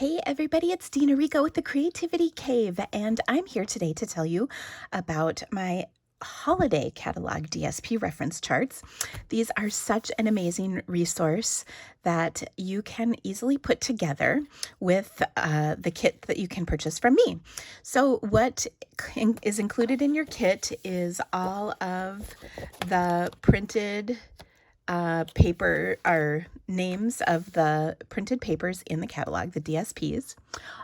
Hey everybody, it's Dina Rico with the Creativity Cave, and I'm here today to tell you about my holiday catalog DSP reference charts. These are such an amazing resource that you can easily put together with the kit that you can purchase from me. So what is included in your kit is all of the printed paper or names of the printed papers in the catalog, the DSPs,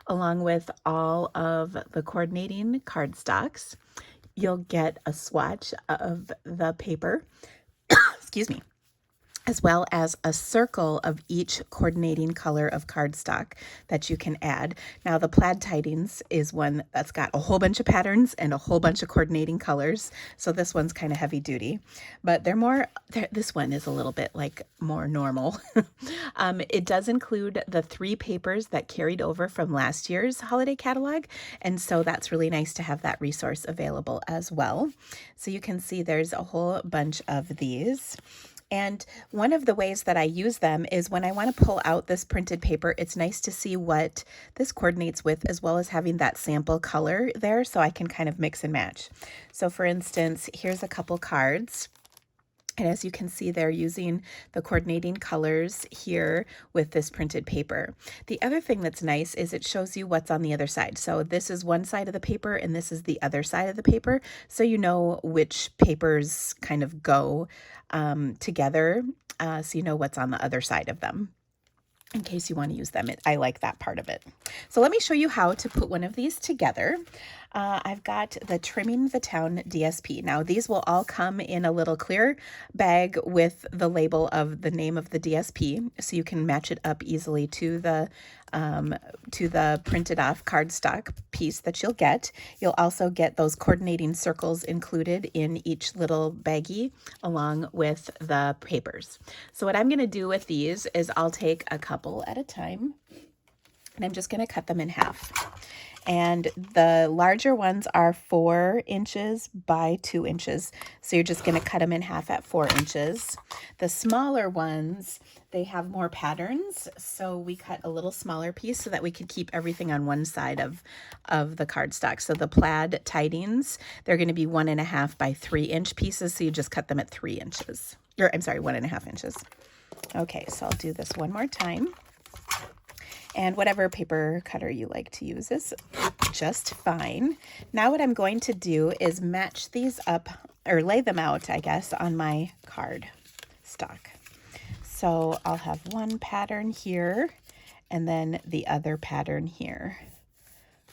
along with all of the coordinating cardstocks. You'll get a swatch of the paper, excuse me, as well as a circle of each coordinating color of cardstock that you can add. Now, the plaid tidings is one that's got a whole bunch of patterns and a whole bunch of coordinating colors. So this one's kind of heavy duty, but this one is a little bit like more normal. It does include the 3 papers that carried over from last year's holiday catalog. And so that's really nice to have that resource available as well. So you can see there's a whole bunch of these. And one of the ways that I use them is when I want to pull out this printed paper, it's nice to see what this coordinates with, as well as having that sample color there so I can kind of mix and match. So for instance, here's a couple cards. And as you can see, they're using the coordinating colors here with this printed paper. The other thing that's nice is it shows you what's on the other side. So this is one side of the paper and this is the other side of the paper. So you know which papers kind of go together. So you know what's on the other side of them in case you want to use them. I like that part of it. So let me show you how to put one of these together. I've got the Trimming the Town DSP. Now these will all come in a little clear bag with the label of the name of the DSP, so you can match it up easily to the printed off cardstock piece that you'll get. You'll also get those coordinating circles included in each little baggie along with the papers. So what I'm going to do with these is I'll take a couple at a time and I'm just going to cut them in half. And the larger ones are 4 inches by 2 inches. So you're just going to cut them in half at 4 inches. The smaller ones, they have more patterns. So we cut a little smaller piece so that we could keep everything on one side of the cardstock. So the plaid tidings, they're going to be 1.5 by 3 inch pieces. So you just cut them at 3 inches. Or I'm sorry, 1.5 inches. Okay, so I'll do this one more time. And whatever paper cutter you like to use is just fine. Now what I'm going to do is match these up, or lay them out, I guess, on my card stock. So I'll have one pattern here and then the other pattern here.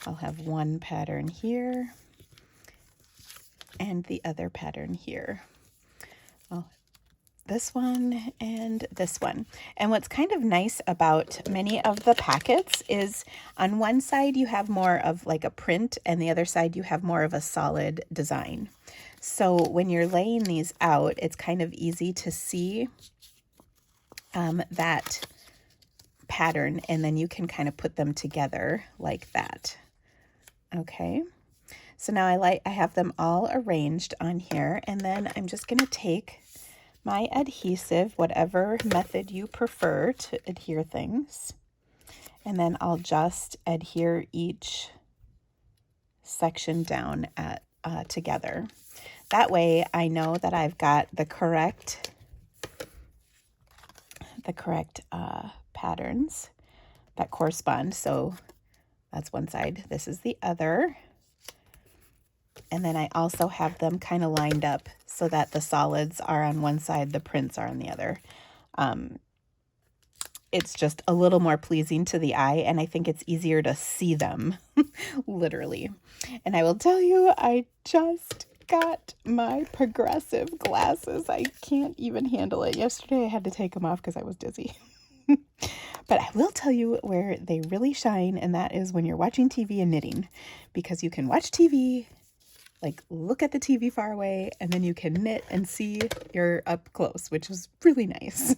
I'll have one pattern here and the other pattern here. This one and this one. And what's kind of nice about many of the packets is on one side you have more of like a print and the other side you have more of a solid design. So when you're laying these out, it's kind of easy to see that pattern, and then you can kind of put them together like that. Okay. So now I have them all arranged on here, and then I'm just going to take my adhesive, whatever method you prefer to adhere things, and then I'll just adhere each section down together. That way I know that I've got the correct patterns that correspond. So that's one side, this is the other. And then I also have them kind of lined up so that the solids are on one side, the prints are on the other. It's just a little more pleasing to the eye, and I think it's easier to see them, literally. And I will tell you, I just got my progressive glasses. I can't even handle it. Yesterday I had to take them off because I was dizzy. But I will tell you where they really shine, and that is when you're watching TV and knitting, because you can watch TV, like look at the TV far away, and then you can knit and see you're up close, which is really nice.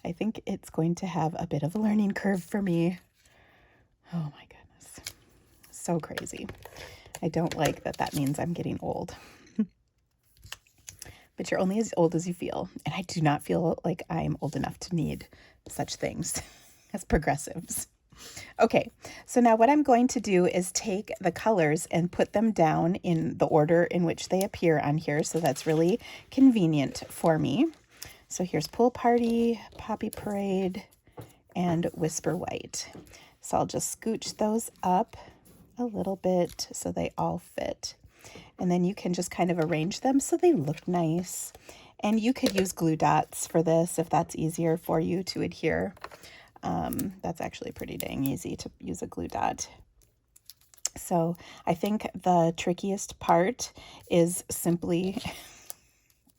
I think it's going to have a bit of a learning curve for me. Oh my goodness. So crazy. I don't like that means I'm getting old. But you're only as old as you feel. And I do not feel like I'm old enough to need such things as progressives. Okay, so now what I'm going to do is take the colors and put them down in the order in which they appear on here, so that's really convenient for me. So here's Pool Party, Poppy Parade, and Whisper White. So I'll just scooch those up a little bit so they all fit. And then you can just kind of arrange them so they look nice. And you could use glue dots for this if that's easier for you to adhere. That's actually pretty dang easy to use a glue dot. So I think the trickiest part is simply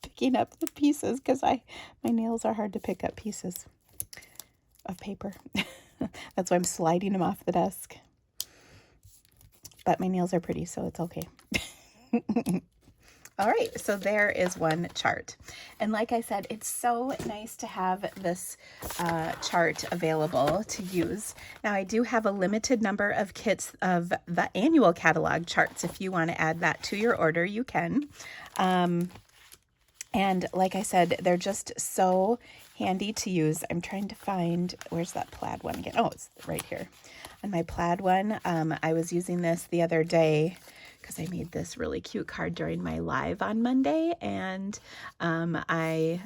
picking up the pieces, because my nails are hard to pick up pieces of paper. That's why I'm sliding them off the desk. But my nails are pretty, so it's okay. All right, so there is one chart. And like I said, it's so nice to have this chart available to use. Now, I do have a limited number of kits of the annual catalog charts. If you want to add that to your order, you can. And like I said, they're just so handy to use. I'm trying to find, where's that plaid one again? Oh, it's right here. On my plaid one, I was using this the other day because I made this really cute card during my live on Monday, and I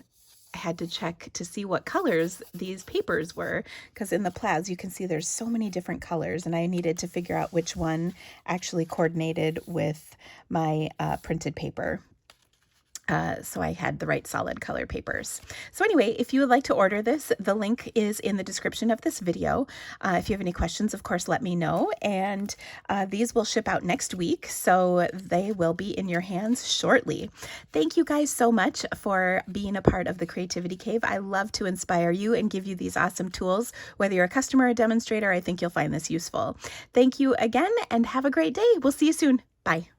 had to check to see what colors these papers were, because in the plaids you can see there's so many different colors, and I needed to figure out which one actually coordinated with my printed paper. So I had the right solid color papers. So anyway, if you would like to order this, the link is in the description of this video. If you have any questions, of course, let me know. And these will ship out next week, so they will be in your hands shortly. Thank you guys so much for being a part of the Creativity Cave. I love to inspire you and give you these awesome tools. Whether you're a customer or a demonstrator, I think you'll find this useful. Thank you again, and have a great day. We'll see you soon. Bye.